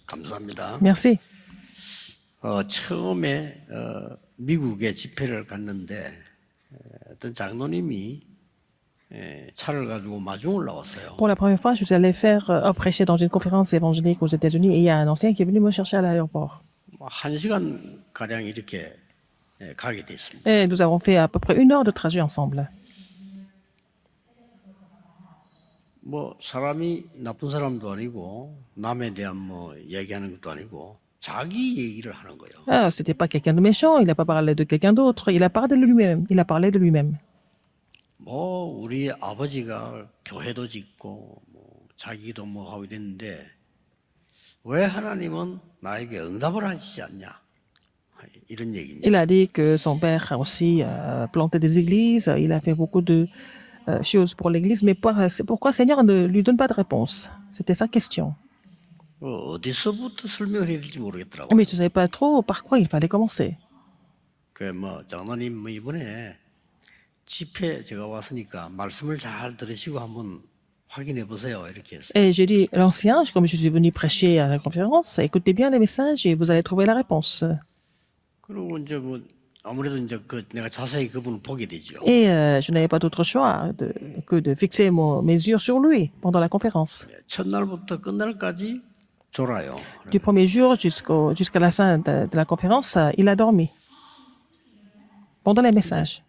감사합니다. Merci. 처음에 미국에 집회를 갔는데 어떤 장로님이 차를 가지고 마중을 나왔어요. Pour la première fois, je suis allé prêcher dans une conférence évangélique aux États-Unis et il y a un ancien qui est venu me chercher à l'aéroport. 한 시간 가량 이렇게 가게 됐습니다. Et nous avons fait à peu près 1 heure de trajet ensemble. 뭐 사람이 나쁜 사람도 아니고 남에 대한 뭐 얘기하는 것도 아니고 자기 얘기를 하는 거예요. Ah, c'était pas quelqu'un de méchant, il n'a pas parlé de quelqu'un d'autre, il a parlé de lui-même. Il a parlé de lui-même. 뭐 우리 아버지가 교회도 짓고 뭐 자기도 뭐 하고 이랬는데 왜 하나님은 나에게 응답을 하시지 않냐 이런 얘기입니다. Il a dit que son père a aussi planté des églises, il a fait beaucoup de choses pour l'église, mais pourquoi Seigneur ne lui donne pas de réponse? C'était sa question. 어디서부터 설명을 해야 될지 모르겠더라고요. Mais je ne savais pas trop par quoi il fallait commencer. 그뭐 장로님 뭐 이번에 집회 제가 왔으니까 말씀을 잘 들으시고 한번 확인해 보세요 이렇게 했어요. Et j'ai dit, l'ancien, comme je suis venu prêcher à la conférence, écoutez bien les messages et vous allez trouver la réponse. 그리고 이제 뭐 아무래도 이제 그 내가 자세히 그분을 보게 되죠. Et je n'avais pas d'autre choix que de fixer mes yeux sur lui pendant la conférence. 첫날부터 끝날까지 졸아요. Du premier jour jusqu'à la fin de la conférence, il a dormi pendant les messages.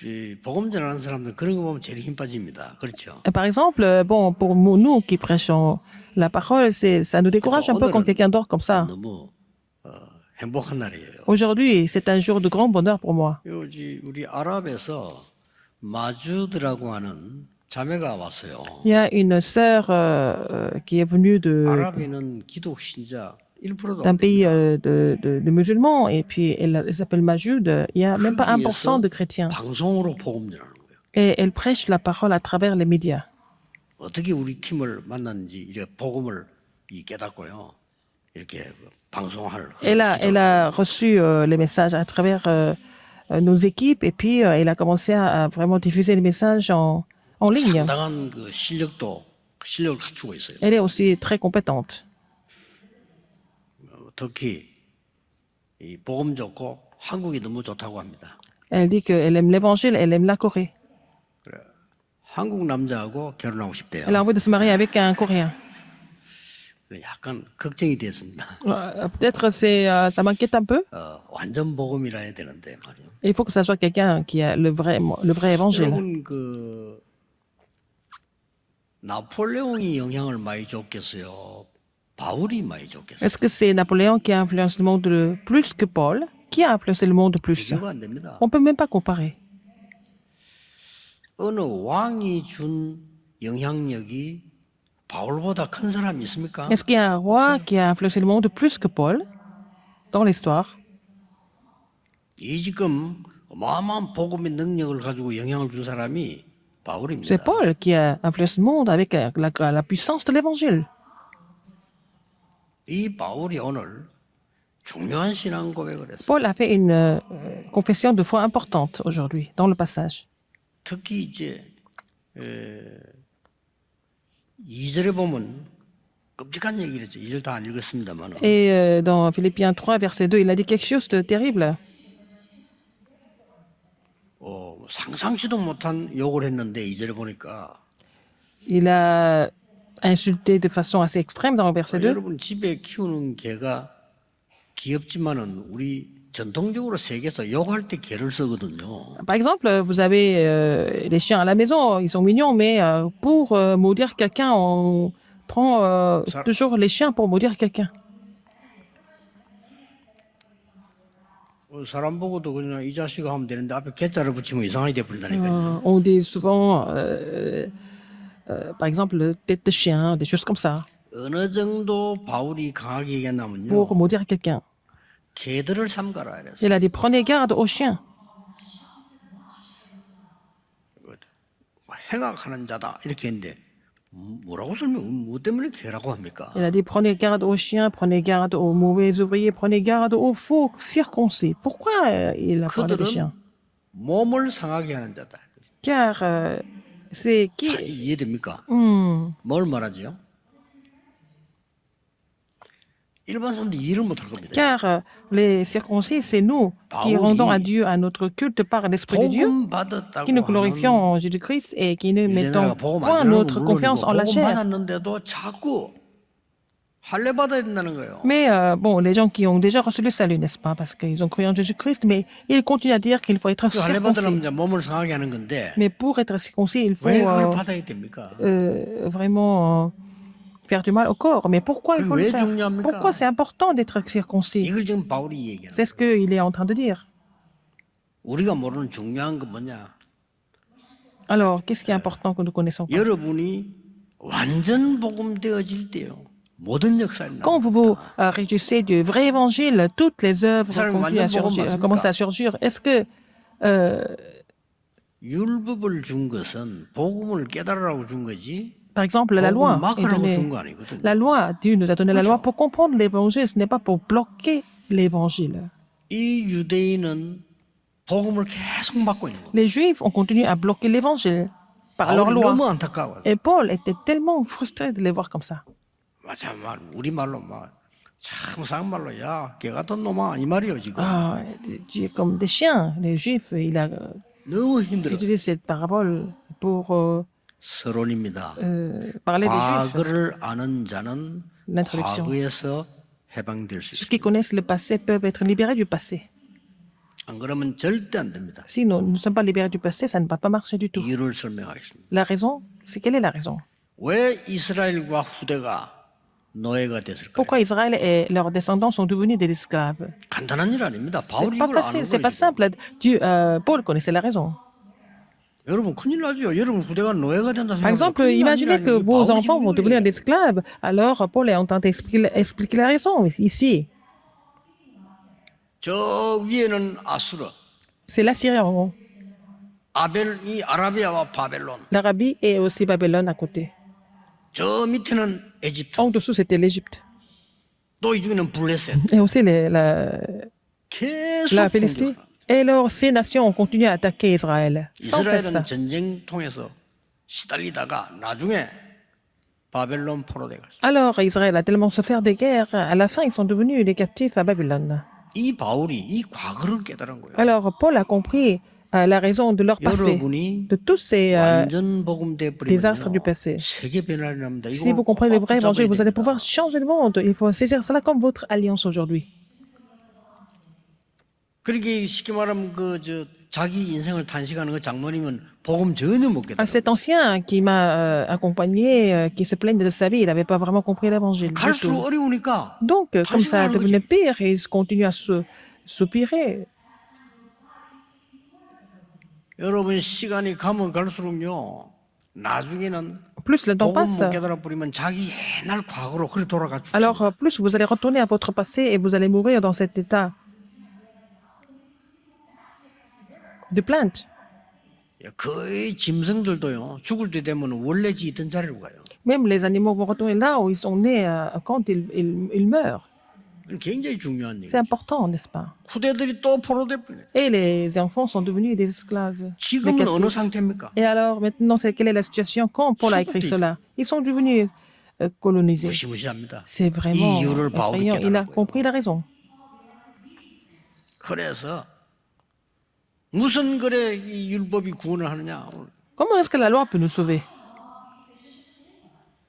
이 복음 전하는 사람들 그런 거 보면 제일 힘 빠집니다. 그렇죠? Et par exemple, bon, pour nous qui prêchons la parole, ça nous décourage un peu quand quelqu'un dort comme ça. 너무 행복한 날이에요. Aujourd'hui, c'est un jour de grand bonheur pour moi. 우리 아랍에서 마주드라고 하는 자매가 왔어요. Il y a une sœur qui est venue 아랍인은 기독 신자 1%도 d'un 안 pays 됩니다. de musulmans et puis elle s'appelle Majude. Il n'y a même pas 1% de chrétiens. 방송으로 복음 전하는 거예요. Et elle prêche la parole à travers les médias. 어떻게 우리 팀을 만났는지 이렇게 복음을 깨닫고요. 이렇게 방송할. Elle a reçu les messages à travers nos équipes et puis elle a commencé à vraiment diffuser les messages en ligne. 상당한 그 실력을 갖추고 있어요. Elle est aussi très compétente. 특히 이 복음 좋고 한국이 너무 좋다고 합니다. Elle dit qu'elle aime l'évangile, elle aime la Corée. 한국 남자하고 결혼하고 싶대요. Elle a envie de se marier avec un Coréen. 약간 걱정이 됐습니다. Peut-être ça m'inquiète un peu. 완전 복음이라 해야 되는데 말이요. Il faut que ça soit quelqu'un qui a le vrai évangile. 여러분 그 나폴레옹이 영향을 많이 줬겠어요. 바울이 많이 줬겠어요. Est-ce que c'est Napoléon qui a influencé le monde plus que Paul? Qui a influencé le monde plus? 비교가 안 됩니다. On ne peut même pas comparer. 어느 왕이 준 영향력이 바울보다 큰 사람이 있습니까? Est-ce qu'il y a un roi qui a influencé le monde plus que Paul dans l'histoire? 이 지금 어마어마한 복음의 능력을 가지고 영향을 준 사람이 바울입니다. C'est Paul qui a influencé le monde avec la puissance de l'évangile. 이 바울이 오늘 중요한 신앙 고백을 했어요. Paul a fait une confession de foi importante aujourd'hui dans le passage. 특히 이제 2절에 보면 끔찍한 얘기를 했죠. 2절 다 안 읽었습니다만. Et dans Philippiens 3, verset 2, il a dit quelque chose de terrible. 상상치도 못한 욕을 했는데 2절에 보니까 Il a insulté de façon assez extrême dans le verset 2. 여러분 집에 키우는 개가 귀엽지만은 우리 전통적으로 세계에서 욕할 때 개를 쓰거든요. Par exemple, vous avez les chiens à la maison, ils sont mignons, mais pour maudire quelqu'un, on prend toujours les chiens pour maudire quelqu'un. 사람 보고도 그냥 이 자식아 하면 되는데 앞에 개자를 붙이면 이상하게 돼버린다니까요. On dit souvent, par exemple, tête de chien, des choses comme ça, 어느 정도 바울이 강하게 얘기했냐면요. pour maudire quelqu'un. 개들을 삼가라 이랬어요. Il a dit, prenez garde aux chiens. 행악하는 자다 이렇게 했는데 뭐라고 뭐 때문에 개라고 합니까? Il a dit, prenez garde aux chiens, prenez garde aux mauvais ouvriers, prenez garde aux faux circoncis. Pourquoi il a parlé des chiens? 몸을 상하게 하는 자다. Car c'est qui? 이해됩니까? 뭘 말하죠? 일반 사람들이 이해를 못할 겁니다. Car les circoncis, c'est nous qui Paoli. rendons à Dieu à notre culte par l'Esprit de Dieu, 복음 qui 받았다고 nous glorifions 하는 en Jésus-Christ et qui ne 유대인들과 mettons 복음 안 point 전하는 notre 건 confiance 물론이고 en la 복음 chair. 받았는데도 자꾸 할례 받아야 된다는 거예요. Mais bon, les gens qui ont déjà reçu le salut, n'est-ce pas, parce qu'ils ont cru en Jésus-Christ, mais ils continuent à dire qu'il faut être 그 할례 받으려면 circoncis. 이제 몸을 상하게 하는 건데 Mais pour être circoncis, il faut 왜 그걸 받아야 됩니까? vraiment faire du mal au corps. Mais pourquoi il faut le 왜 faire? 중요합니까? Pourquoi c'est important d'être circoncis? 이걸 지금 바울이 얘기하는 C'est ce qu'il est en train de dire. 우리가 모르는 중요한 건 뭐냐? Alors, qu'est-ce qui est important que nous connaissons pas? 여러분이 완전 복음 되어질 때요. 모든 역사에 Quand vous vous réjouissez du vrai évangile, toutes les œuvres Ça, continuent à 완전 복음 맞습니까? commencent à surgir. Est-ce que 율법을 준 것은 복음을 깨달으라고 준 거지. par exemple, la loi 복음 est 막으라고 donnée. 준 거 아니거든요. La loi, Dieu nous a donné la loi pour comprendre l'évangile, ce n'est pas pour bloquer l'évangile. 이 유대인은 복음을 계속 막고 있는 거예요. Les Juifs ont continué à bloquer l'évangile par leur 바울이 loi. 너무 안타까워요. Et Paul était tellement frustré de les voir comme ça. 맞아, 우리 말로 참 쌍말로 야, 개 같은 놈아 이 말이요 지금. Ah, comme des chiens, les Juifs, il a 너무 힘들어. utilisé cette parabole pour 서론입니다. parler des Juifs. 과거를 아는 자는 L'introduction. 과거에서 해방될 수 Ceux 있습니다. qui connaissent le passé peuvent être libérés du passé. 안 그러면 절대 안 됩니다. Si nous ne sommes pas libérés du passé, ça ne va pas marcher du tout. 이유를 설명하겠습니다. La raison, c'est quelle est la raison? 왜 이스라엘과 후대가 노예가 됐을까요? Pourquoi Israël et leurs descendants sont devenus des esclaves? 간단한 일 아닙니다. C'est 바울이 pas 이걸 facile, 아는 c'est pas 거예요. simple. Paul connaissait la raison. 여러분 큰일 나죠. 여러분 후대가 노예가 된다 Par 생각하면 exemple, 큰일 나는 imaginez 일 que 아니에요. vos 바울이 enfants 지금 vont 이걸 devenir 얘기해요. des esclaves. Alors, Paul est en train d'expliquer la raison ici. 저 위에는 아수르, C'est l'Assyrie en haut. 이 아라비아와 바벨론. L'Arabie et aussi Babylone à côté. 저 밑에는 에집트. En dessous, c'était l'Égypte. 또 이 중에는 블레셋. Et aussi 계속 la Palestine. 공격하라. Et alors, ces nations ont continué à attaquer Israël. Sans cesse. 이스라엘은 전쟁 통해서 시달리다가 나중에 바벨론 포로돼 갔어요. Alors, Israël a tellement souffert des guerres. À la fin, ils sont devenus des captifs à Babylone. 이 바울이 이 과거를 깨달은 거예요. Alors, Paul a compris la raison de leur passé, 여러분이 de tous ces 완전 복음돼 désastres du 버리면 passé. 세계 변화를 합니다. Si vous comprenez le vrai évangile, vous allez pouvoir changer le monde. Il faut saisir cela comme votre alliance aujourd'hui. 그렇게 쉽게 말하면 자기 인생을 단식하는 그 장로님은 복음 전혀 못 깨달아. Cet ancien qui m'a accompagné, qui se plaignait de sa vie, il n'avait pas vraiment compris l'évangile. du 갈수록 tout. 어려우니까 Donc, comme ça 하는 devenait 거지. pire, et il continue à se soupirer. 여러분 시간이 가면 갈수록요 나중에는 Plus le temps 복음 passe, 못 깨달아 버리면 자기 옛날 과거로 그리 돌아가 죽습니다. alors plus vous allez retourner à votre passé et vous allez mourir dans cet état de plainte. 거의 짐승들도요 죽을 때 되면 원래 지 있던 자리로 가요. Même les animaux vont retourner là où ils sont nés quand ils meurent. 굉장히 중요한 C'est 얘기죠. important, n'est-ce pas? 후대들이 또 포로돼 버려요. Et les enfants sont devenus des esclaves. des 지금은 어느 captifs. 상태입니까? Et alors, maintenant, quelle est la situation quand Paul a écrit cela? Ils sont devenus colonisés. 무시무시합니다. C'est 이 vraiment 이유를 바울이 effrayant. Il a 깨달은 거예요. compris la raison. 그래서 무슨 그래 이 율법이 구원을 하느냐? Comment est-ce que la loi peut nous sauver?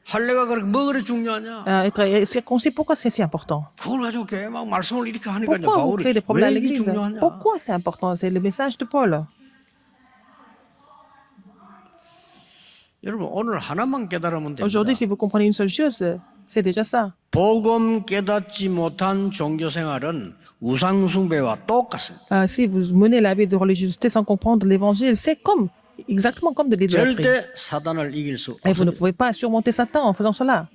할례가 그렇게 뭐 그래 중요하냐? Être circoncis, pourquoi c'est si important? 그걸 가지고 걔 막 말씀을 이렇게 하니까 이제 Pourquoi vous 바울이 créez des problèmes à 왜 이게 l'église? 중요하냐? Pourquoi c'est important? C'est le message de Paul. 여러분 오늘 하나만 깨달으면 됩니다. Aujourd'hui, si vous comprenez une seule chose, c'est déjà ça. 복음 깨닫지 못한 종교 생활은 우상 숭배와 똑같습니다. Si vous menez la vie de religiosité sans comprendre l'évangile, c'est exactement comme de l'idolâtrie. 절대 사단을 이길 수 Et vous ne 없습니다. pouvez pas surmonter Satan en faisant cela.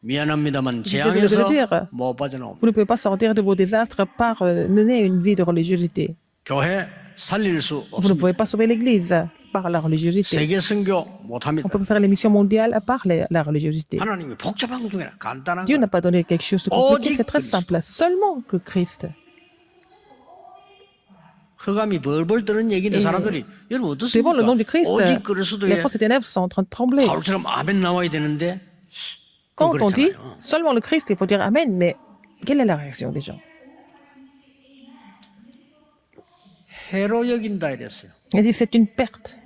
미안합니다만 désolé de le 재앙에서 dire. 못 빠져나옵니다. Vous ne pouvez pas sortir de vos désastres par mener une vie de religiosité. 교회 살릴 수 Vous ne 없습니다. pouvez pas sauver l'Église par la religiosité. 세계 선교 On 못합니다. peut faire les missions mondiales par la religiosité. 하나님이 복잡한 것 중에 간단한 Dieu 거. n'a pas donné quelque chose de compliqué, Odik c'est très Christ. simple. Seulement que Christ. 흑암이 벌벌 뜨는 얘기인데 Et 사람들이 여러분 Devant le nom du 어떻습니까? Christ, 오직 les 그리스도의 forces des ténèbres sont en train de trembler. 바울처럼 아멘 나와야 되는데 Quand on dit 그렇잖아요. seulement le Christ, il faut dire Amen, mais quelle est la réaction des gens? 해로 여긴다 이랬어요. Il dit c'est une perte.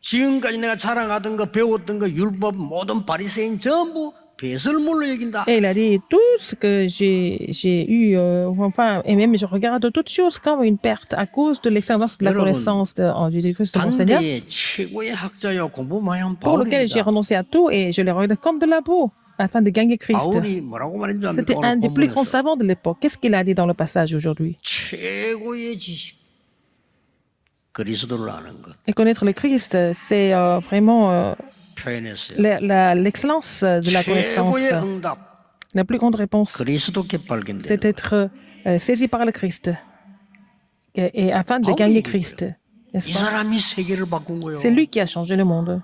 지금까지 내가 자랑하던 거 배웠던 거 율법 모든 바리새인 전부 배설물로 여긴다. Et il a dit tout ce que j'ai eu, enfin, et même je regarde toutes choses comme une perte à cause de l'excellence de la 여러분, connaissance en Jésus-Christ de mon Seigneur, 당대의 최고의 학자요 공부 많이 한 pour lequel j'ai 바울입니다. renoncé à tout et je les regarde comme de la boue afin de gagner Christ. 바울이 뭐라고 말했는지 C'était 압니까? un 오늘 des plus grands 본문에서 savants de l'époque. Qu'est-ce qu'il a dit dans le passage aujourd'hui? 최고의 지식 그리스도를 아는 것 Et connaître le Christ, c'est vraiment 표현했어요. l'excellence de la connaissance. 최고의 응답 La plus grande réponse, 그리스도께 발견되는 c'est 것. d'être saisi par le Christ et afin de gagner Christ. 이 N'est-ce pas? 사람이 세계를 바꾼 거예요. C'est lui qui a changé le monde.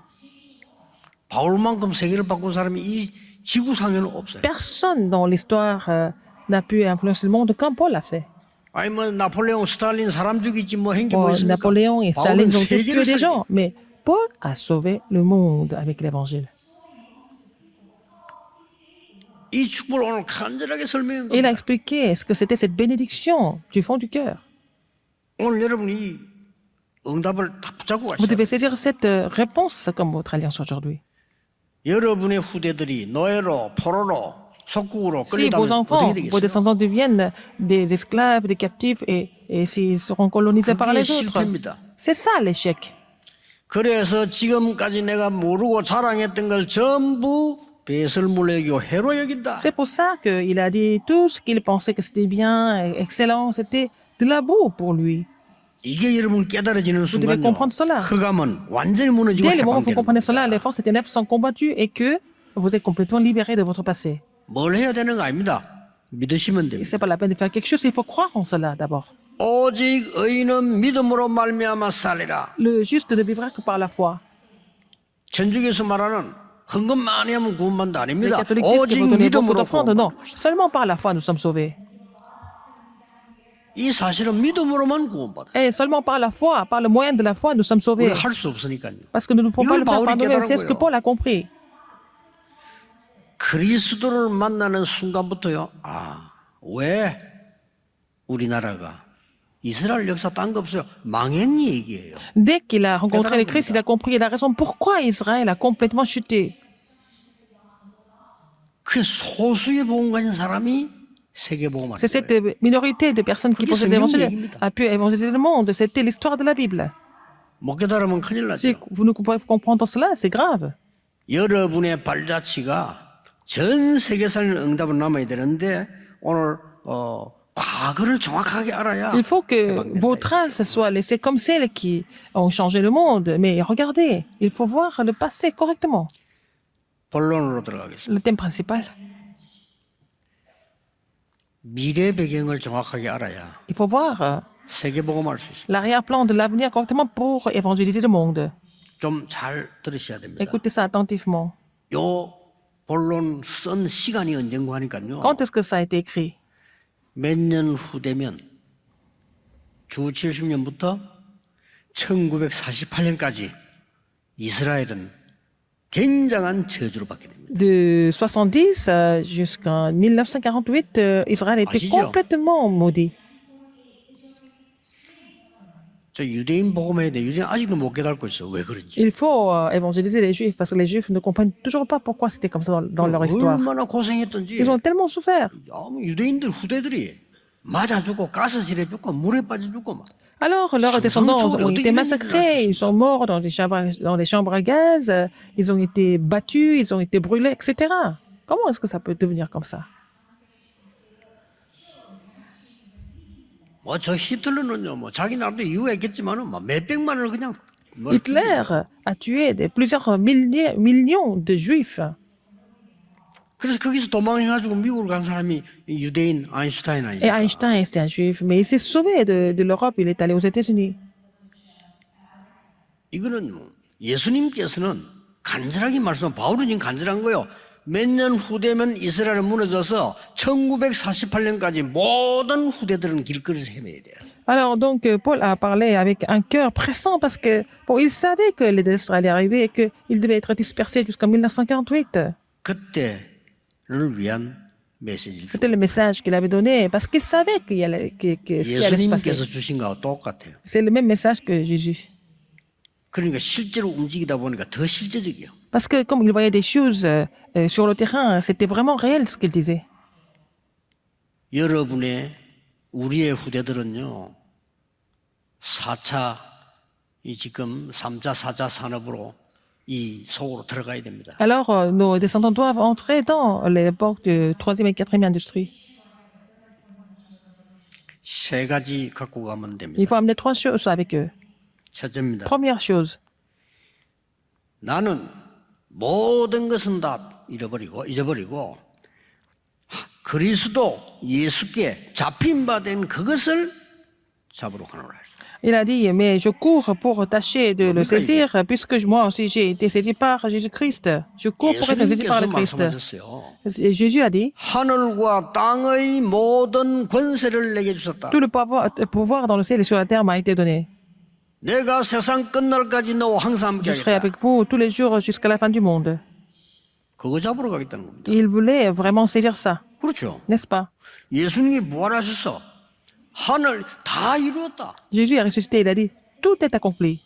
바울만큼 세계를 바꾼 사람이 이 지구상에는 없어요. Personne dans l'histoire n'a pu influencer le monde comme Paul a fait. 아니 뭐 나폴레옹, 스탈린 사람 죽이지 뭐 한 게 뭐 Bon, 있습니까? Napoléon et Staline 바울은 ont tous tué 세계를 des 살린 gens, mais Paul a sauvé le monde avec l'évangile. 이 축복을 오늘 간절하게 설명한 Et il a 겁니다. expliqué ce que c'était cette bénédiction du fond du cœur. 오늘 여러분이 응답을 다 붙잡고 Vous 가셔야 devez 돼요. saisir cette réponse comme votre alliance aujourd'hui. 여러분의 후대들이 노예로, 포로로, 속국으로 Si vos 끌려다면 enfants, 어떻게 vos 되겠어요? descendants deviennent des esclaves, des captifs et s'ils seront colonisés par 그게 les autres, 실패입니다. c'est ça l'échec. 그래서 지금까지 내가 모르고 자랑했던 걸 전부 배설물로 여기고 해로 여긴다. C'est pour ça qu'il a dit tout ce qu'il pensait que c'était bien, excellent, c'était de la boue pour lui. 이게 여러분 깨달아지는 Vous devez 순간요. comprendre cela. 흑암은 완전히 무너지고 Dès le moment où vous 해방되는 comprenez cela, 겁니다. les forces des ténèbres sont combattues et que vous êtes complètement libéré de votre passé. 뭘 해야 되는 거 아닙니다. 믿으시면 Et 됩니다. c'est pas la peine de faire quelque chose, il faut croire en cela d'abord. 오직 의인은 믿음으로 말미암아 살리라. Le juste ne vivra que par la foi. 천주교에서 말하는 헌금 많이 하면 구원받는다 Les 아닙니다. catholiques disent qu'il 오직 faut donner beaucoup 믿음으로 d'offrandes. Non, 구원받는 것이다. seulement par la foi nous sommes sauvés. 이 사실은 믿음으로만 구원받아. Et seulement par la foi, par le moyen de la foi, nous sommes sauvés. 우리가 할 수 없으니까요. Parce que nous ne pouvons pas 이걸 le faire 바울이 par nous-mêmes. C'est ce que 깨달은 Paul a compris. 그리스도를 만나는 순간부터요. 아, 왜 우리나라가 이스라엘 역사 딴 거 없어요. 망했니 얘기예요. Dès qu'il a rencontré le 깨달은 Christ, 겁니다. il a compris la raison pourquoi Israël a complètement chuté. 그 소수의 복음 가진 사람이 세계 복음 C'est 하는 cette 거예요. minorité de personnes qui 그게 possèdent 성경 l'évangile 얘기입니다. a pu évangéliser le monde. C'était l'histoire de la Bible. 못 깨달으면 큰일 Si 나죠. vous ne pouvez pas comprendre cela, c'est grave. 여러분의 발자취가 전 세계 살리는 응답은 남아야 되는데 오늘 과거를 정확하게 알아야 Il faut que 해방된다. vos traces soient laissées comme celles qui ont changé le monde. Mais regardez, il faut voir le passé correctement. 본론으로 들어가겠습니다. Le thème principal. 미래 배경을 정확하게 알아야 Il faut voir 세계 복음할 수 있습니다. l'arrière-plan de l'avenir correctement pour évangéliser le monde. 좀 잘 들으셔야 됩니다. Écoutez ça attentivement. 요 본론 쓴 시간이 언젠가 하니까요. Quand est-ce que ça a été écrit? 몇 년 후 되면 주 70년부터 1948년까지 이스라엘은 굉장한 저주를 받게 됩니다. De 70 jusqu'en 1948, Israël était 아시죠? complètement maudit. 저 유대인 복음해야 돼. 유대인 아직도 못 깨닫고 있어. 왜 그런지. Il faut évangéliser les Juifs parce que les Juifs ne comprennent toujours pas pourquoi c'était comme ça dans leur histoire. 얼마나 고생했던지. Ils ont tellement souffert. 유대인들 후대들이 맞아 죽고 가스실에 죽고 물에 빠져 죽고 막. Alors, leurs descendants ont été massacrés, ils sont morts dans des chambres à gaz, ils ont été battus, ils ont été brûlés, etc. Comment est-ce que ça peut devenir comme ça? 뭐 저 히틀러는요, 뭐 자기 나름대로 이유가 있겠지만은 막 몇백만을 그냥 뭐 Hitler a tué plusieurs millions de Juifs. 그래서 거기서 도망해가지고 미국을 간 사람이 유대인 아인슈타인 Et 아닙니까? Einstein, c'était un Juif, mais il s'est sauvé de l'Europe, il est allé aux États-Unis. 이거는 예수님께서는 간절하게 말씀, 바울은 지금 간절한 거요. 몇 년 후 되면 이스라엘은 무너져서 1948년까지 모든 후대들은 길거리에서 헤매야 돼요. Alors, donc, Paul a parlé avec un cœur pressant parce que, bon, il savait que les désastres allaient arriver et qu'il devait être dispersé jusqu'en 1948. 그때를 위한 메시지를 C'était 주고 le message qu'il avait donné parce qu'il savait ce qui allait se passer. 예수님께서 주신 거하고 똑같아요. C'est le même message que Jésus. 그러니까 실제로 움직이다 보니까 더 실제적이에요. Parce que comme il voyait des choses sur le terrain, c'était vraiment réel ce qu'il disait. 여러분의 우리의 후대들은요. 4차 이 지금 3차, 4차 산업으로 이 속으로 들어가야 됩니다. Alors, nos descendants doivent entrer dans l'époque de troisième et quatrième industrie. 세 가지 갖고 가면 Il 됩니다. faut amener trois choses avec eux. 첫째입니다. Première chose, 나는 모든 것은 다 잊어버리고 그리스도 예수께 잡힌 바 된 그것을 잡으러 가노라. il a dit, mais je cours pour tâcher de le saisir, puisque moi aussi j'ai été saisi par Jésus-Christ. Je cours pour être saisi par 예수님께서 le Christ. 말씀하셨어요. Et Jésus a dit, 하늘과 땅의 모든 권세를 내게 주셨다. tout le pouvoir dans le ciel et sur la terre m'a été donné. 내가 세상 끝날까지 너와 항상 Je serai 함께하겠다. avec vous tous les jours jusqu'à la fin du monde. 그거 잡으러 가겠다는 겁니다. Il voulait vraiment saisir ça, 그렇죠. n'est-ce pas? 예수님이 부활하셔서 하늘 다 이루었다. Jésus est ressuscité, il a dit, tout est accompli.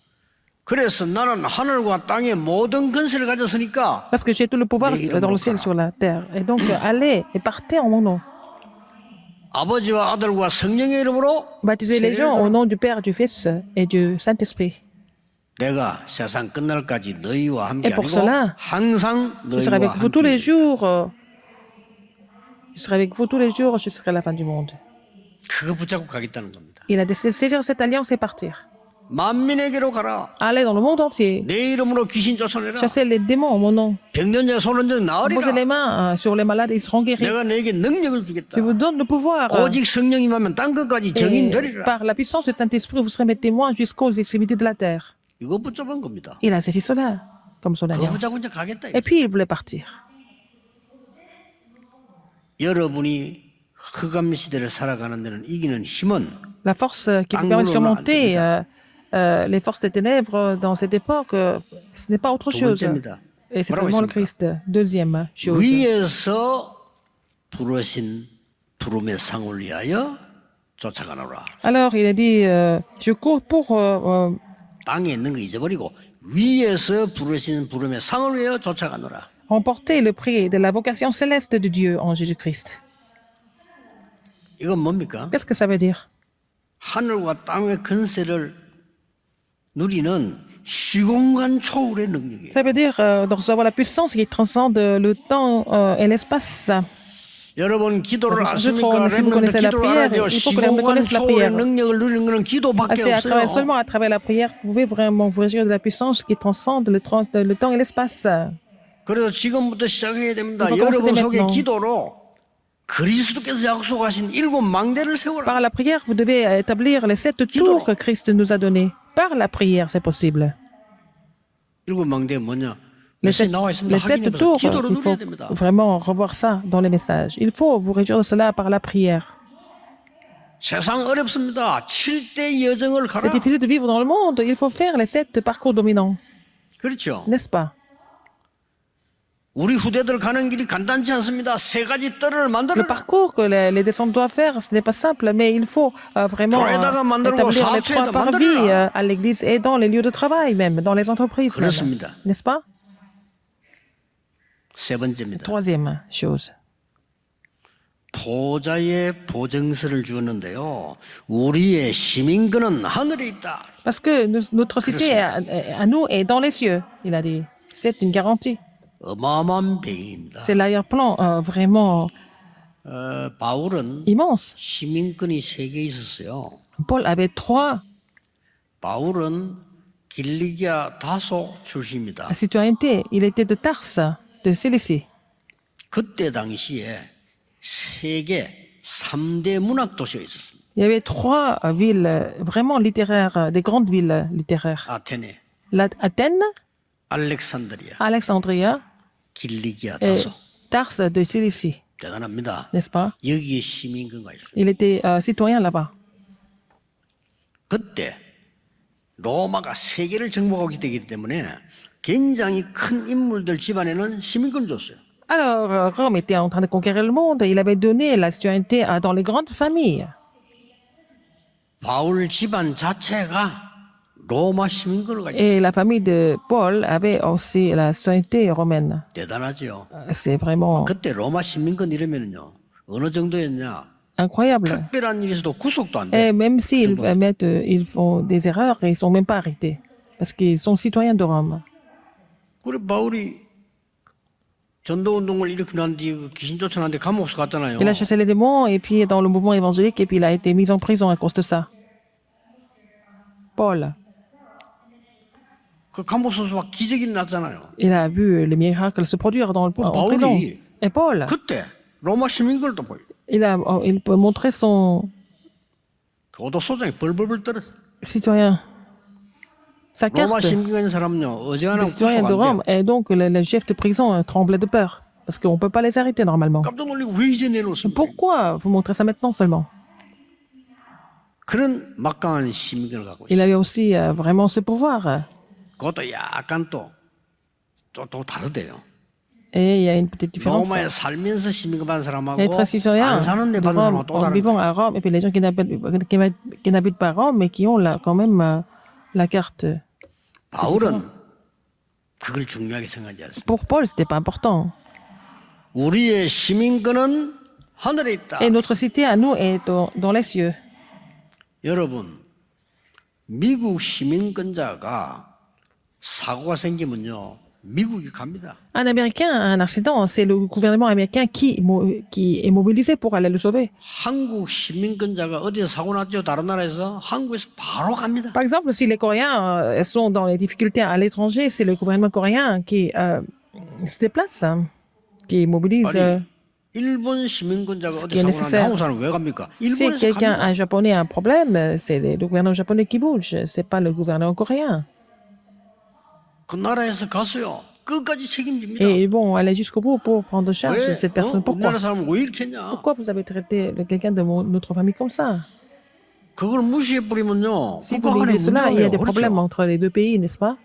그래서 나는 하늘과 땅의 모든 권세를 가졌으니까 Parce que j'ai tout le pouvoir dans le ciel et sur la terre. Et donc, allez et partez en mon nom. 아버지와 아들과 성령의 이름으로 Baptisez les gens au nom du Père, du Fils et du Saint-Esprit. 내가 세상 끝날까지 너희와 함께 Et pour 아니고 cela, 항상 Je serai avec 너희와 vous tous les 함께 jours. Je serai avec vous tous les jours jusqu'à la fin du monde. 그거 붙잡고 가겠다는 겁니다. Il a décidé de saisir cette alliance et partir. 만민에게로 가라. Allez dans le monde entier. 내 이름으로 귀신 쫓아내라. Chassez les démons en mon nom. 병든 자 손은 자 Posez 나으리라. les mains sur les malades et ils seront guéris. 내가 너에게 능력을 주겠다. Je vous donne le pouvoir. 오직 성령 임하면 땅 끝까지 증인 Et 되리라. par la puissance du Saint-Esprit, vous serez mes témoins jusqu'aux extrémités de la terre. 이거 붙잡은 겁니다. Il a saisi cela comme son 그거 alliance. 붙잡고 이제 가겠다. Et puis il voulait partir. 여러분이 흑암 시대를 살아가는 데는 이기는 힘은 La force qui vous permet de surmonter les forces des ténèbres dans cette époque, ce n'est pas autre 두 chose. 번째입니다. Et c'est 뭐라고 seulement le 했습니까? Christ. Deuxième chose. 위에서 부르신 부름의 상을 위하여 쫓아가노라. Alors, il a dit, je cours pour 땅에 있는 거 잊어버리고 위에서 부르신 부름의 상을 위하여 쫓아가노라. remporter le prix de la vocation céleste de Dieu en Jésus-Christ. 이건 뭡니까? Qu'est-ce que ça veut dire? 하늘과 땅의 권세를 누리는 시공간 초월의 능력이에요. Ça veut dire de recevoir la puissance qui transcende le temps et l'espace. 여러분 기도를 Je 아십니까? trouve, si vous 렘넌트 connaissez la 기도를 prière, 알아야죠. il faut que l'on 시공간 connaisse la 초월의 prière. 능력을 누리는 것은 기도밖에 C'est 없어요. seulement à travers la prière que vous pouvez vraiment vous réjouir de la puissance qui transcende le temps et l'espace. 그래서 지금부터 시작해야 됩니다. 이거 여러분 commencer 속에 maintenant. 기도로 그리스도께서 약속하신 일곱 망대를 세워라. Par la prière, vous devez établir les 7 tours que Christ nous a donnés. Par la prière, c'est possible. 일곱 망대 뭐냐? Les 메시지 7, 나와 있습니다. les 7 확인해보세요. tours, 기도로 il 누려야 faut 됩니다. vraiment revoir ça dans les messages. Il faut vous réjouir de cela par la prière. 세상 어렵습니다. 7대 여정을 가라. C'est difficile de vivre dans le monde. Il faut faire les 7 parcours dominants, 그렇죠. n'est-ce pas? 우리 후대들 가는 길이 간단치 않습니다. 세 가지 뜰을 Le 만들어라. parcours que les descendants doivent faire, ce n'est pas simple, mais il faut vraiment 교회에다가 만들고 établir les 사업체에다 3 parvis 만들어라. à l'église et dans les lieux de travail même, dans les entreprises même. 그렇습니다. N'est-ce pas? 세 번째입니다. Troisième chose. 보좌의 보증서를 주었는데요. 우리의 시민권은 하늘에 있다. Parce que notre cité à nous est dans les cieux, il a dit. C'est une garantie. 어마어마한 배경입니다. C'est l'arrière-plan vraiment 바울은 immense. 시민권이 세 개 있었어요. Paul avait 3 바울은 길리기아 다소 출신입니다. citoyennetés. Il était de Tarse, de Cilicie. 그때 당시에 세계 3대 문학 도시가 있었습니다. Il y avait 3 villes vraiment littéraires, des grandes villes littéraires. 아테네, Athènes, 알렉산드리아, Alexandria 길리기아 et 다소. Tarse de Cilicie, 대단합니다. n'est-ce pas? 여기에 시민권가 있어요. Il était citoyen là-bas. 그때 로마가 세계를 정복하게 되기 때문에 굉장히 큰 인물들 집안에는 시민권 줬어요. Alors, Rome était en train de conquérir le monde. Il avait donné la citoyenneté dans les grandes familles. 바울 집안 자체가 로마 시민권을 가지고 Et 있어요. la famille de Paul avait aussi la citoyenneté romaine. 대단하지요. C'est vraiment 그때 로마 시민권 이러면요 어느 정도였냐? incroyable. 특별한 일이 있어도 구속도 안 돼. Et même s'ils ils font des erreurs, ils ne sont même pas arrêtés. Parce qu'ils sont citoyens de Rome. 그래 바울이 전도 운동을 일으키고 난 뒤에 그 귀신 쫓아나는데 감옥서 갔잖아요. Il a chassé les démons et puis dans le mouvement évangélique et puis il a été mis en prison à cause de ça. Paul, 그 감옥서에서 막 기적이 났잖아요. il a vu les miracles se produire en prison. 바울이 Et Paul, 그때 로마 시민권을 보여. il peut montrer son 그 오도소장이 벌벌벌 떨었어. citoyen, sa 로마 carte 시민권인 사람요 어지간하면 de citoyen 구속 de 안 Rome. 돼요. Et donc le chef de prison tremblait de peur. Parce qu'on ne peut pas les arrêter normalement. 깜짝 놀리고 왜 이제 내놓습니까? Pourquoi vous montrez ça maintenant seulement? 그런 막강한 시민권을 갖고 Il 있어요. avait aussi vraiment ce pouvoir. 그것도 약간 또 다르대요. Et il y a une petite différence. 로마에 살면서 시민권 받은 사람하고 Être citoyen 안 사는데 de 받은 Rome 사람하고 또 en 다른 vivant 거예요. à Rome, et puis les gens qui n'habitent pas Rome, mais qui ont quand même la carte. 바울은 그걸 중요하게 생각하지 않습니다. Pour Paul, c'était pas important. 우리의 시민권은 하늘에 있다. Et notre cité à nous est dans les cieux. 여러분, 미국 시민권자가 사고가 생기면요, 미국이 갑니다. Un Américain a un accident, c'est le gouvernement américain qui est mobilisé pour aller le sauver. 한국 시민권자가 어디서 사고 났죠? 다른 나라에서 한국에서 바로 갑니다. Par exemple, si les Coréens sont dans les difficultés à l'étranger, c'est le gouvernement coréen qui se déplace, hein, qui mobilise. 아니, 일본 시민권자가 qui 어디 est 사고 났는데 nécessaire. 한국 사람 왜 갑니까? Si 일본에서 quelqu'un, 갑니다. un Japonais a un problème, c'est le gouvernement japonais qui bouge, c'est pas le gouvernement coréen. 그 나라에서 가서요, 끝까지 책임집니다. Et ils vont aller jusqu'au bout pour prendre en charge 왜? cette personne. Pourquoi? 우리나라 사람을 왜 이렇게 했냐? Pourquoi vous avez traité quelqu'un de notre famille comme ça? 그걸 무시해 버리면요, Si vous 국가 간에 négligez cela, il y a 문제가 des problèmes 그렇죠. entre les deux pays, n'est-ce pas?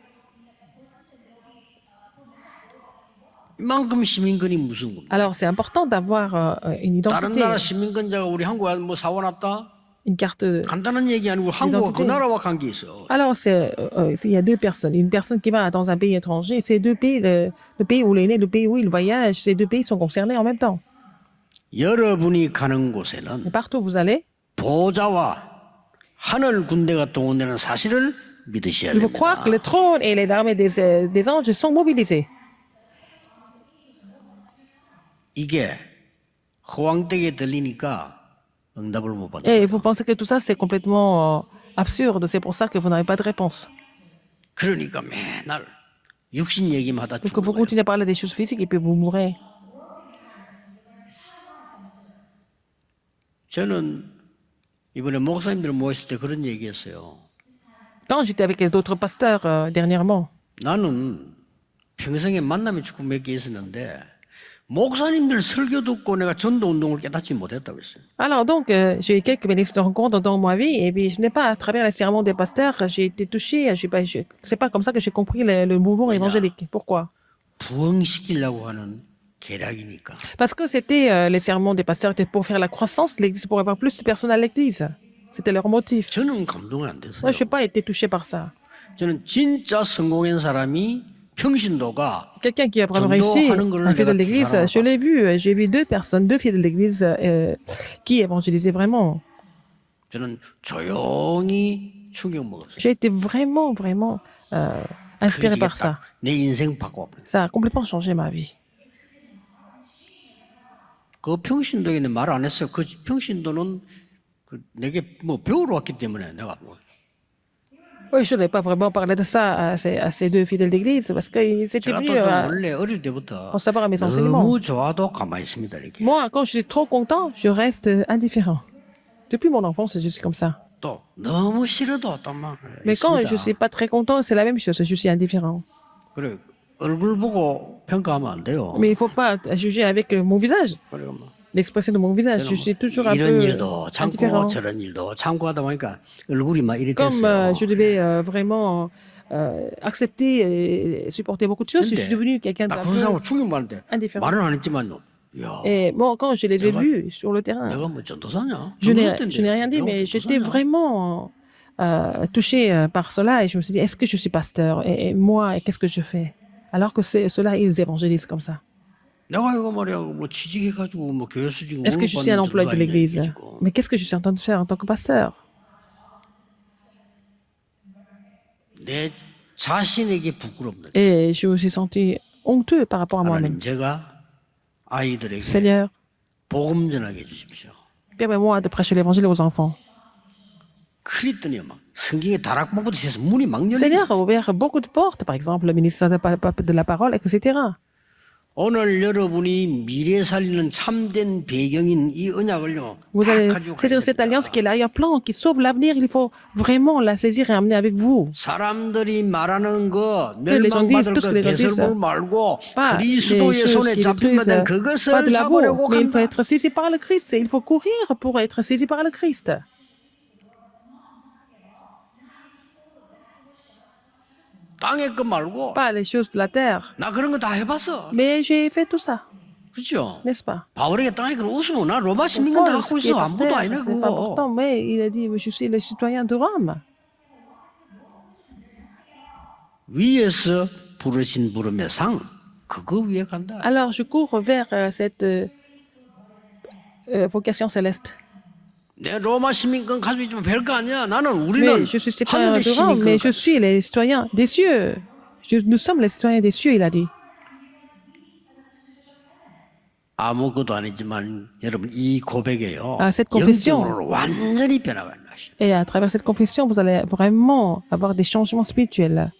이만큼 시민권이 무슨 겁니까? Alors, c'est important d'avoir une 다른 identité, 나라 시민권자가 우리 한국에 뭐 사고 났다? une carte. 간단한 얘기 아니고 한국과 그 identité. 나라와 관계 있어. Alors, il y a deux personnes. Une personne qui va dans un pays étranger, ces deux pays, le pays où il est né, le pays où il voyage, ces deux pays sont concernés en même temps. 여러분이 가는 곳에는 Et partout où vous allez, 보좌와 하늘 군대가 동원되는 사실을 믿으셔야 il faut croire que le 됩니다. trône et les armées des anges sont mobilisés. 이게 허황되게 들리니까 응답을 못 받는 Et 거예요. vous pensez que tout ça, c'est complètement absurde. C'est pour ça que vous n'avez pas de réponse. 그러니까 맨날 육신 얘기만 하다 Donc, 죽는 vous 거예요. continuez à parler des choses physiques et puis vous mourrez. 저는 이번에 목사님들 모였을 때 그런 얘기했어요. Quand j'étais avec d'autres pasteurs dernièrement, 나는 평생에 만남의 축복 몇 개 있었는데 목사님들 설교 듣고 내가 전도 운동을 깨닫지 못했다고 했어요. alors donc, j'ai eu quelques bénédictions de rencontres dans ma vie et puis je n'ai pas, à travers les sermons des pasteurs, j'ai été touché. C'est pas comme ça que j'ai compris le mouvement évangélique. Pourquoi? 부흥시키려고 하는 계략이니까. Parce que c'était les sermons des pasteurs étaient pour faire la croissance de l'Église, pour avoir plus de personnes à l'Église. C'était leur motif. 저는 감동이 안 Moi, 됐어요. je n'ai pas été touché par ça. 저는 진짜 성공한 사람이 평신도가 Quelqu'un qui a vraiment réussi, 전도하는 걸 un fidèle 내가 두 d'église, 사람을 je l'ai vu, j'ai vu deux personnes, deux fidèles d'église qui évangélisaient vraiment. 저는 조용히 충격 먹었어요. J'ai été vraiment, vraiment inspiré 그게 par ça. 딱 내 인생 바꿔버렸어요. Ça a complètement changé ma vie. 그 평신도에는 말 안 했어요. 그 평신도는 내게 뭐 배우러 왔기 때문에 내가 뭐 Oui, je n'ai pas vraiment parlé de ça à ces deux fidèles d'église parce qu'ils étaient 제가 venus 또 좀 원래 어릴 때부터 en savoir à mes enseignements. 너무 좋아도 가만히 있습니다 이렇게. Moi, quand je suis trop content, je reste indifférent. Depuis mon enfance, je suis comme ça. 또 너무 싫어도 또막 Mais quand 있습니다. je suis pas très content, c'est la même chose, je suis indifférent. 그래 얼굴 보고 평가하면 안 돼요. Mais il faut pas juger avec mon visage, 그래 뭐 l'expression de mon visage. Je suis toujours un 이런 peu 일도 참고 indifférent. 저런 일도 참고 하다 보니까 얼굴이 막 이렇게 Comme 됐어요. je devais vraiment accepté et supporté beaucoup de choses. Je suis devenu quelqu'un 나 d'un 그런 peu 사람을 충격받는데 indifférent. 말은 안 했지만요. 야, Et bon, quand je les ai 내가- vus sur le terrain, 내가 뭐 전도사냐? je 전도사 n'ai rien dit, 내가 뭐 mais j'étais 전도사냐? vraiment touchée par cela et je me suis dit, est-ce que je suis pasteur et moi, qu'est-ce que je fais alors que ceux-là, ils évangélisent comme ça. 내가 이거 말이야 뭐 취직해가지고 뭐 교회 수직 Est-ce que je suis un employé de l'Église 지금. Mais qu'est-ce que je suis en train de faire en tant que pasteur 내 자신에게 부끄럽다. Et je me suis senti honteux par rapport à moi-même. 하나님 제가 아이들에게 Seigneur, 복음 전하게 해주십시오. permets-moi de prêcher l'évangile aux enfants. 그랬더니 막 성경에 다락방부터 해서 문이 막 열려. Seigneur a ouvert beaucoup de portes, par exemple le ministère de la parole, etc. 오늘 여러분이 미래 살리는 참된 배경인 이 언약을요. Vous 다 allez 가지고 가야 saisir cette 됩니다. alliance qui est l'arrière-plan, qui sauve l'avenir. Il faut vraiment la saisir et amener avec vous. 사람들이 말하는 거 les gens disent, 멸망받을 tout ce 거 que les gens disent, 배설물 말고 Pas les 그리스도의 choses 손에 qui 잡히면 détruisent, pas 그것을 de l'amour, 잡으려고 mais il faut 한다. être saisi par le Christ. Il faut courir pour être saisi par le Christ. 땅의 것 말고 Pas les choses de la terre. 나 그런 거 다 해봤어. Mais j'ai fait tout ça, 그렇죠? n'est-ce pas? 바울에게 땅에 그런 웃으면 나 로마 시민권 다 Paul, 갖고 ce qui est 있어. par 아무것도 terre, 아니네 ce n'est pas 그거. important, mais il a dit, je suis le citoyen de Rome. 위에서 부르신 부름의 상 그거 위에 간다. Alors je cours vers cette vocation céleste. 내 로마 시민권 가지고 있지만 별거 아니야. 나는 Mais 우리는 je suis citoyen 하늘의 de Rome, mais je 시민권. suis les citoyens des cieux. Nous sommes les citoyens des cieux, il a dit. 아무것도 아니지만 여러분 이 고백에요. cette confession. 영적으로 완전히 변화가는 것이. Et à travers cette confession, vous allez vraiment avoir des changements spirituels.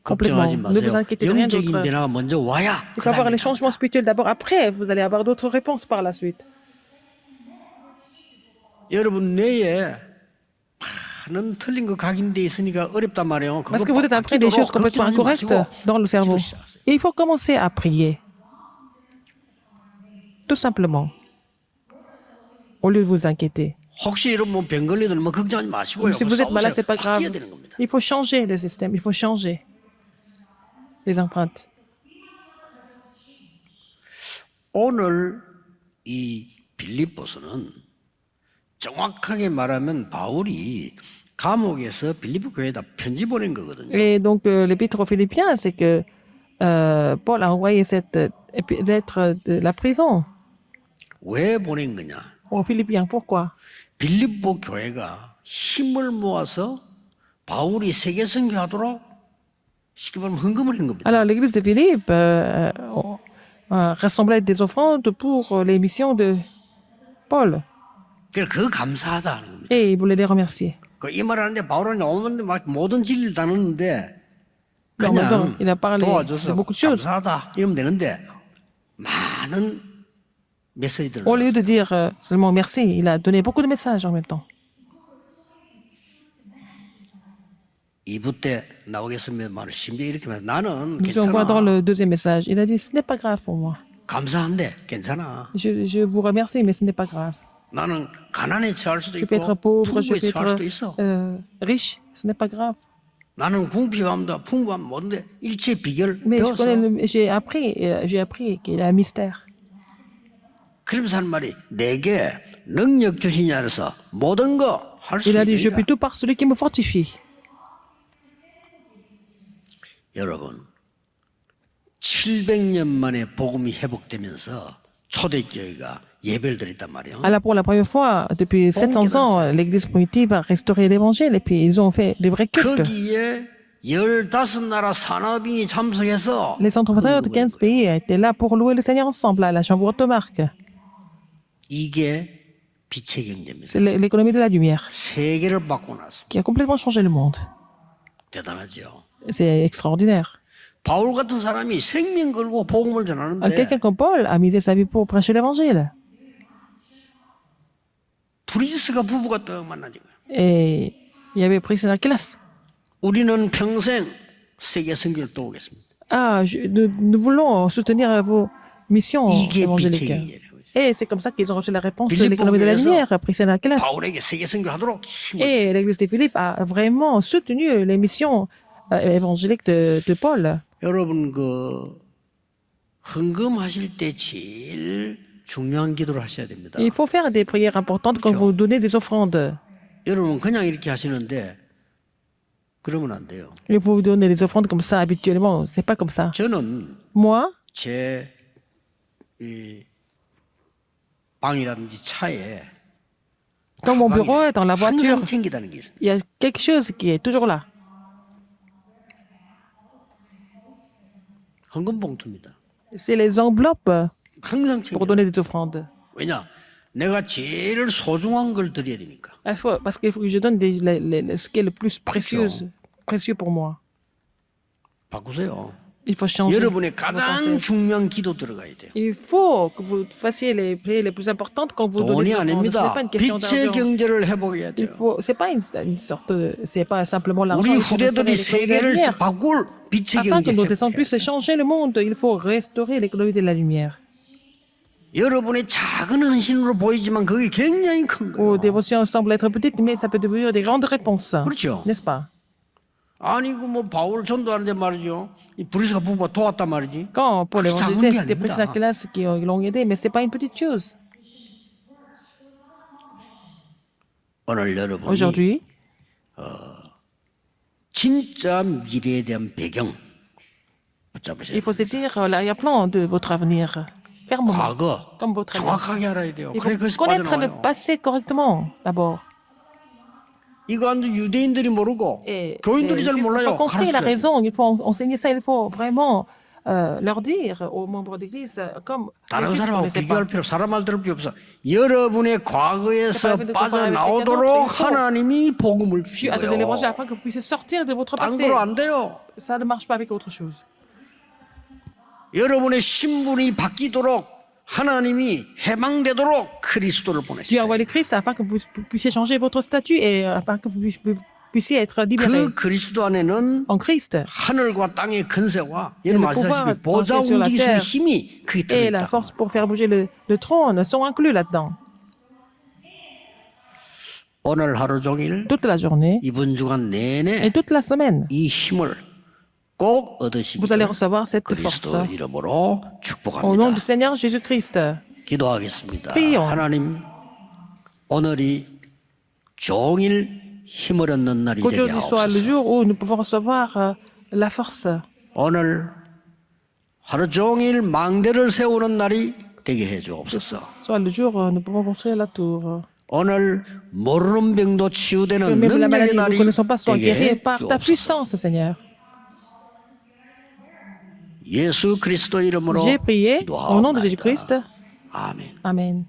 Complètement. 걱정하지 Ne vous 마세요. inquiétez de rien 영적인 d'autre. 변화가 먼저 와야 Il faut avoir 그다음에 les changements spirituels d'abord. Après, vous allez avoir d'autres réponses par la suite. 여러분 뇌에 많은 틀린 거 각인돼 있으니까 어렵단 말이에요. Parce que vous êtes appris des choses complètement incorrectes dans le cerveau. Et il faut commencer à prier. Tout simplement. Au lieu de vous inquiéter. 혹시 여러분 뭐병 걸리든 뭐 걱정하지 마시고요. Si vous êtes malade, c'est pas grave. 바뀌어야 되는 겁니다. Il faut changer le système. Il faut changer les empreintes. 오늘 이 빌립보서는 정확하게 말하면 바울이 감옥에서 빌립보 교회에다 편지 보낸 거거든요. Et donc, l'épître aux Philippiens, c'est que Paul a envoyé cette lettre de la prison 왜 보낸 거냐? aux Philippiens. Pourquoi? 빌립보 교회가 힘을 모아서 바울이 세계 선교하도록 쉽게 말하면 헌금을 한 겁니다. Alors, l'église de Philippe rassemblait des offrandes pour les missions de Paul. 그래서 그 감사하다는 겁니다. Et il voulait les remercier. 이 말하는데 바울은 오면 막 모든 진리를 다 넣는데 En même temps, 그냥 il a parlé de 도와줘서 beaucoup de choses. 감사하다 이러면 되는데 많은 메시지들을 Au lieu de dire seulement merci, il a donné beaucoup de messages en même temps. 2부 때 나오겠으면 심지어 이렇게 말해 나는 Nous on voit dans 괜찮아 le deuxième message. Il a dit, ce n'est pas grave pour moi. 감사한데 괜찮아 Je vous remercie, mais ce n'est pas grave. 나는 가난에 처할 수도 Je peux être 있고 pauvre, je 풍부에 peux 처할 수도 être 있어 riche, ce n'est pas grave. 나는 궁핍함도 풍부함 모든데 일체 비결 Mais 배웠어 j'ai appris qu'il y a un mystère. 그러면서 하는 말이 내게 능력 주시니 안에서 모든 거 할 수 Il a dit, je 있느니라 puis tout par celui qui me fortifie. 여러분 700년 만에 복음이 회복되면서 초대교회가 예배를 드렸단 말이에요. Alors, pour la première fois, depuis 700 ans, l'église primitive a restauré l'évangile et puis ils ont fait des vrais cultes. 거기에 15나라 산업인이 참석해서 Les entrepreneurs de 15 pays étaient là pour louer le Seigneur ensemble à la chambre haute marque. 이게 빛의 경제입니다. C'est l'économie de la lumière 세계를 바꿔놨어. qui a complètement changé le monde. 대단하죠. C'est extraordinaire. 바울 같은 사람이 생명 걸고 복음을 전하는데 Quelqu'un comme Paul a misé sa vie pour prêcher l'évangile. 브리스가 부부가 또 만나지. Et il y avait Priscilla Classe. 우리는 평생 세계 선교를 도우겠습니다. Nous voulons soutenir vos missions 이게 빛의 évangéliques. 경제라는 거죠. Et c'est comme ça qu'ils ont reçu la réponse de l'économie de la lumière, Priscilla Class. 바울에게 세계 선교하도록 힘을 Et l'église de Philippe a vraiment soutenu les missions évangéliques de Paul. 여러분 그 헌금하실 때 제일 중요한 기도를 하셔야 됩니다. Il faut faire des prières importantes quand vous donnez des offrandes. 여러분 그냥 이렇게 하시는데 그러면 안 돼요. Et vous donnez des offrandes comme ça habituellement. C'est pas comme ça. 저는 Moi, 제 이 방이라든지 차에 dans mon bureau, dans la voiture, 항상 챙기다는 게 있어요. il y a quelque chose qui est toujours là. 헌금 봉투입니다. C'est les enveloppes 항상 pour 챙겨. donner des offrandes. 왜냐? 내가 제일 소중한 걸 드려야 되니까. Parce qu'il faut que je donne ce qui est le plus précieux pour moi. 바꾸세요. Il faut changer. 여러분의 vos 가장 pensées. 중요한 기도 들어가야 돼요. Il faut que vous fassiez les prières les plus importantes quand vous 돈이 donnez des offrandes. Ce n'est 아닙니다. pas une question 빛의 d'argent. 경제를 회복해야 Il 돼요. faut, c'est pas une sorte de, c'est pas simplement l'argent. 우리 Il faut restaurer 후대들이 l'économie de la 세계를 lumière. 바꿀 빛의 Afin que 경제 nos descendants 회복해야 puissent 돼요. changer le monde, il faut restaurer l'économie de la lumière. 여러분의 작은 헌신으로 보이지만 그게 굉장히 큰 Vos 거예요. dévotions semblent être petites, mais ça peut devenir des grandes réponses. 그렇죠. N'est-ce pas? 아니 그 뭐 바울 전도하는데 말이죠. 이 브리스가 부부가 도왔단 말이지. Quand pour 그게 작은 l'évangéliste, 게 c'était 아닙니다. Priscilla Class qui l'ont aidé, mais c'est pas une petite chose. 오늘 여러분이 Aujourd'hui, 진짜 미래에 대한 배경 붙잡으셔야 il 돼요. faut saisir l'arrière-plan de votre avenir. Fermement. 과거 Comme votre avenir. 정확하게 알아야 돼요. Il 그래 faut 그래서 connaître le 빠져나와요. passé correctement, d'abord. 이거 완전 유대인들이 모르고 Et 교인들이 les 잘 Juifs n'ont 몰라요. pas compris la 가르쳐야 돼요. raison. Il faut enseigner ça. Il faut vraiment leur dire aux membres d'église comme les 다른 Juifs ne 사람하고 connaissaient 비교할 pas. 필요 사람 말 들을 필요 없어. 여러분의 과거에서 C'est pas 빠져나오도록 avec quelqu'un d'autre. 하나님이 복음을 Dieu a donné l'évangile 주시고요. afin que vous puissiez sortir de votre 딴 passé. 거로 안 돼요. Ça ne marche pas avec autre chose. 여러분의 신분이 바뀌도록 하나님이 해방되도록 그리스도를 Dieu a 보내셨어요. envoyé le Christ afin que vous puissiez changer votre statut et afin que vous puissiez être libérés. 그 그리스도 안에는 En Christ. 하늘과 땅의 근세와 Et 여러분 le pouvoir 아시다시피 보좌 danser sur la 움직이시는 terre 힘이 그게 et la 들어있다. force pour faire bouger le trône sont inclus là-dedans. 오늘 하루 종일 Toute la journée 이번 주간 et 내내 toute la semaine, 이 힘을 꼭 얻으시기 vous allez recevoir cette 그리스도 force. 이름으로 Au nom 축복합니다. du Seigneur Jésus-Christ. 기도하겠습니다. Prions. 하나님 오늘이 종일 힘을 얻는 날이 되게 Qu'aujourd'hui soit le 하옵소서. jour où nous pouvons recevoir la force. 오늘 하루 종일 망대를 세우는 날이 되게 해 주옵소서. Soit le jour où nous pouvons construire la tour. 오늘 모르는 병도 Que 치유되는 même la 능력의 maladie que nous 날이 ne connaissons pas soit 되게 guérie 해 par ta 주옵소서. puissance, Seigneur. 예수 그리스도 이름으로 J'ai prié au nom de 기도하옵나이다. Jésus-Christ. 아멘. Amen.